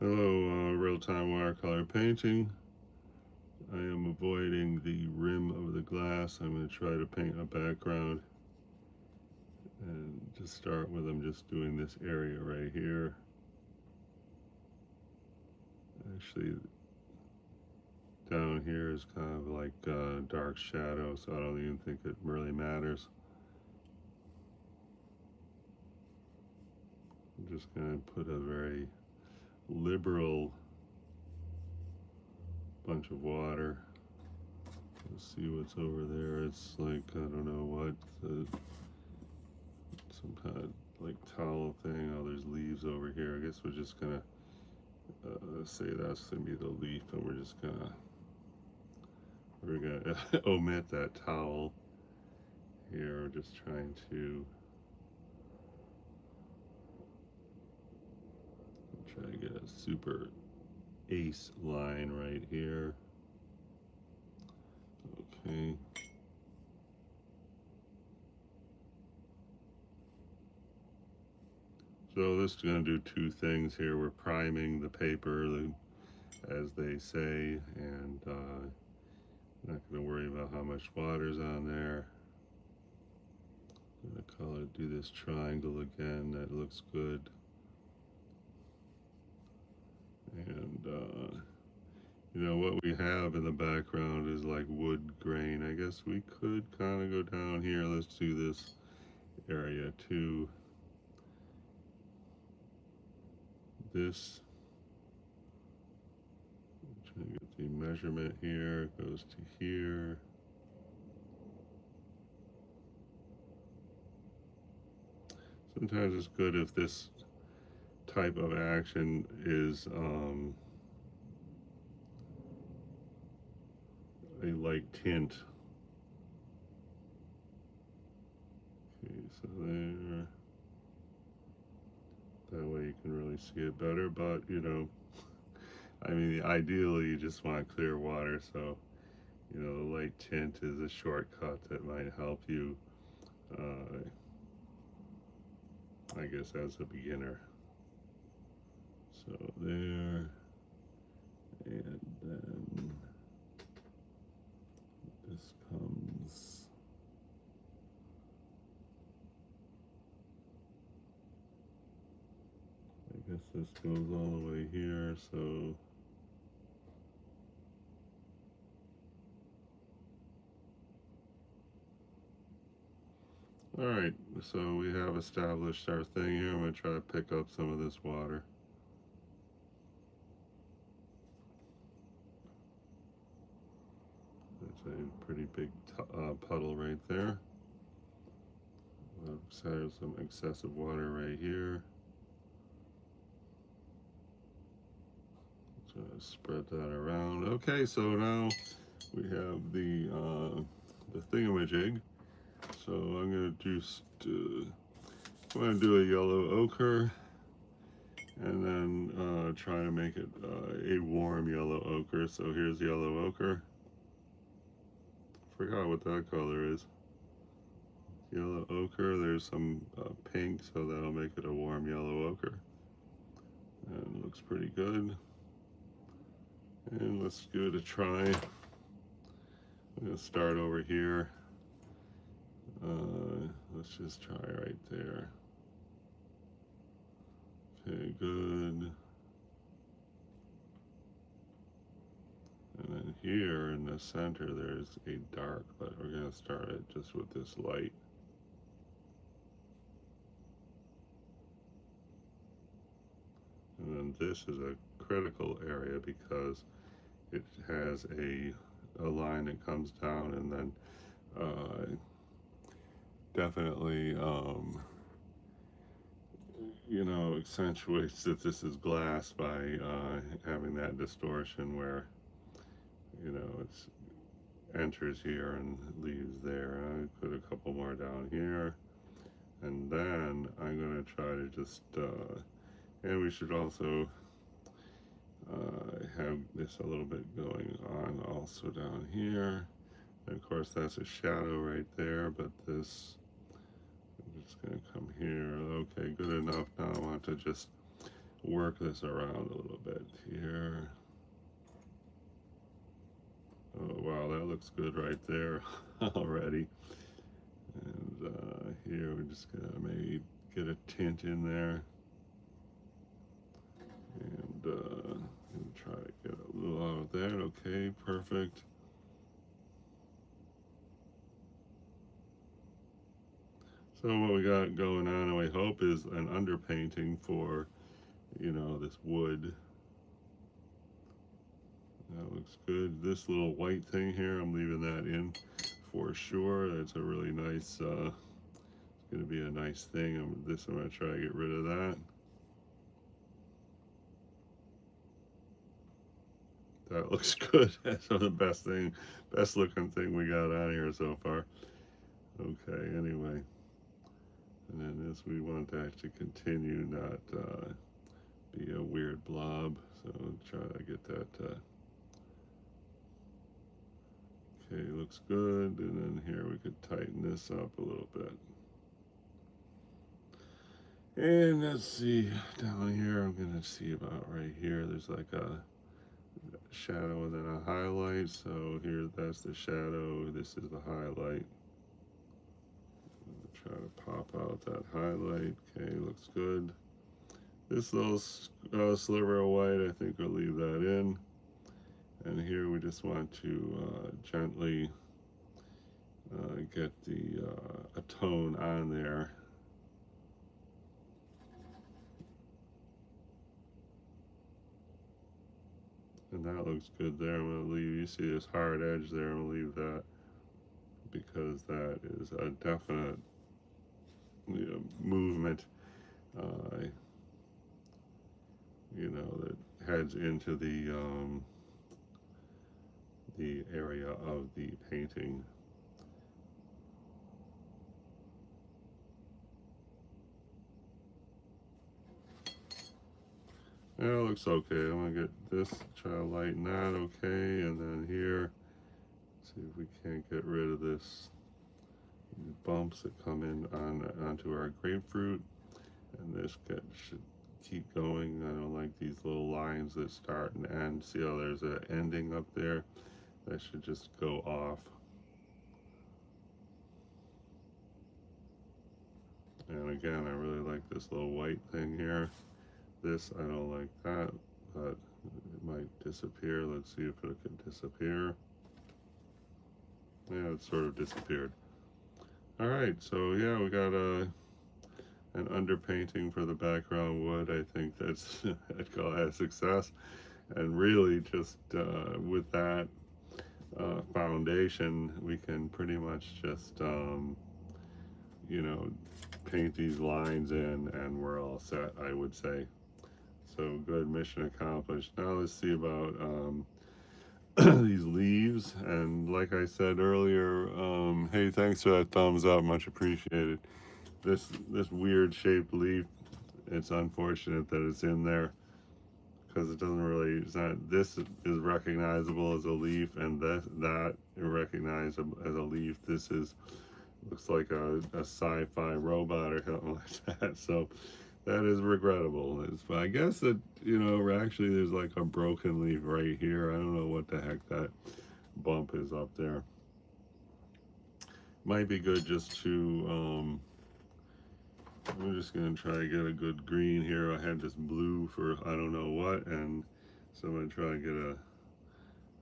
Hello, real-time watercolor painting. I am avoiding the rim of the glass. I'm going to try to paint a background. And to start with, I'm just doing this area right here. Actually, down here is kind of like dark shadow, so I don't even think it really matters. I'm just going to put a very liberal bunch of water. Let's see what's over there. It's like, I don't know what, some kind of like towel thing. Oh, there's leaves over here. I guess we're just gonna say that's gonna be the leaf, and we're gonna omit that towel here. We're just trying to try to get a super ace line right here. Okay. So this is going to do two things here. We're priming the paper, as they say, and not going to worry about how much water's on there. I'm going to do this triangle again. That looks good. And you know what we have in the background is like wood grain. I guess we could kind of go down here. Let's do this area too. This, trying to get the measurement here, goes to here. Sometimes it's good if this type of action is a light tint. Okay, so there. That way you can really see it better, but you know, I mean, ideally you just want clear water, so you know, the light tint is a shortcut that might help you, I guess, as a beginner. So there, and then this comes, I guess this goes all the way here, so all right, so we have established our thing here. I'm going to try to pick up some of this water. That's a pretty big puddle right there. There's some excessive water right here. Just spread that around. Okay, so now we have the thingamajig. So I'm going to just I'm going to do a yellow ochre, and then try to make it a warm yellow ochre. So here's yellow ochre. Forgot what that color is. Yellow ochre. There's some pink, so that'll make it a warm yellow ochre. And it looks pretty good. And let's give it a try. I'm going to start over here. Let's just try right there. Okay, good. And then here in the center there's a dark, but we're going to start it just with this light. And then this is a critical area because it has a line that comes down, and then definitely you know, accentuates that this is glass by having that distortion where, you know, it's enters here and leaves there. I put a couple more down here, and then I'm going to try to just, and we should also have this a little bit going on also down here. And of course, that's a shadow right there, but this, I'm just going to come here. Okay, good enough. Now I want to just work this around a little bit here. Oh, wow, that looks good right there already. And here we're just going to maybe get a tint in there. And try to get a little out of that. Okay, perfect. So what we got going on, and we hope, is an underpainting for, you know, this wood. That looks good. This little white thing here, I'm leaving that in for sure. That's a really nice, it's going to be a nice thing. I'm going to try to get rid of that. That looks good. That's the best looking thing we got on here so far. Okay, anyway. And then this, we want to actually continue, not be a weird blob. So try to get that. Okay, looks good. And then here we could tighten this up a little bit. And let's see, down here, I'm going to see about right here. There's like a shadow and then a highlight. So here, that's the shadow. This is the highlight. Try to pop out that highlight. Okay, looks good. This little sliver of white, I think we'll leave that in. And here we just want to gently get a tone on there. And that looks good there. I'm going to leave, you see this hard edge there, I'm going to leave that because that is a definite, you know, movement, you know, that heads into the area of the painting. Yeah, it looks okay. I'm gonna get this, try to lighten that, okay, and then here, see if we can't get rid of this bumps that come in onto our grapefruit, and this should keep going. I don't like these little lines that start and end. See how there's an ending up there? That should just go off. And again, I really like this little white thing here. This, I don't like that, but it might disappear. Let's see if it can disappear. Yeah, it sort of disappeared. All right, so yeah, we got an underpainting for the background wood. I think that's I'd call that a success. And really, just with that foundation, we can pretty much just you know, paint these lines in, and we're all set, I would say. So good, mission accomplished. Now let's see about these leaves. And like I said earlier, hey, thanks for that thumbs up, much appreciated. This weird shaped leaf, it's unfortunate that it's in there because it doesn't really, it's not, this is recognizable as a leaf, and that recognizable as a leaf. This is, looks like a sci-fi robot or something like that. So that is regrettable. But I guess that, you know, actually there's like a broken leaf right here. I don't know what the heck that bump is up there. Might be good just to, I'm just going to try to get a good green here. I had this blue for I don't know what, and so I'm going to try to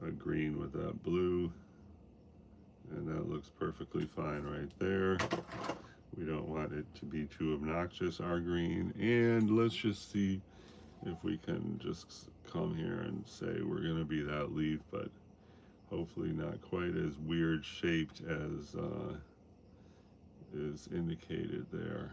get a green with that blue. And that looks perfectly fine right there. We don't want it to be too obnoxious, our green. And let's just see if we can just come here and say we're going to be that leaf, but hopefully not quite as weird shaped as is indicated there.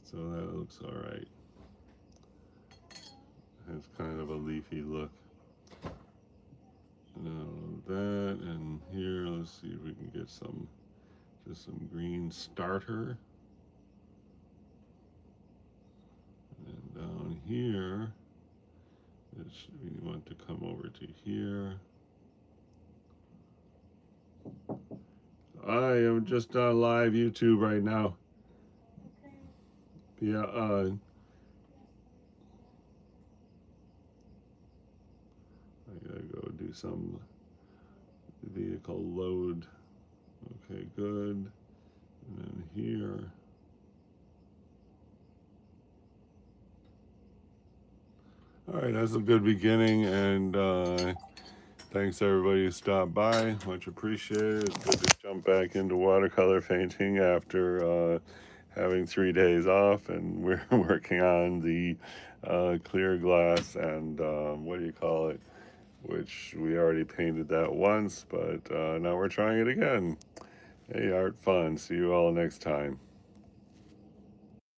So that looks all right. It's kind of a leafy look. Now that, and here, let's see if we can get just some green starter. And down here, we want to come over to here. I am just on live YouTube right now. Yeah, I gotta go do some vehicle load. Okay, good. And then here. All right, that's a good beginning, and thanks everybody who stopped by. Much appreciated. It's good to jump back into watercolor painting after having 3 days off, and we're working on the clear glass and what do you call it? Which we already painted that once, but now we're trying it again. Hey, art fun. See you all next time.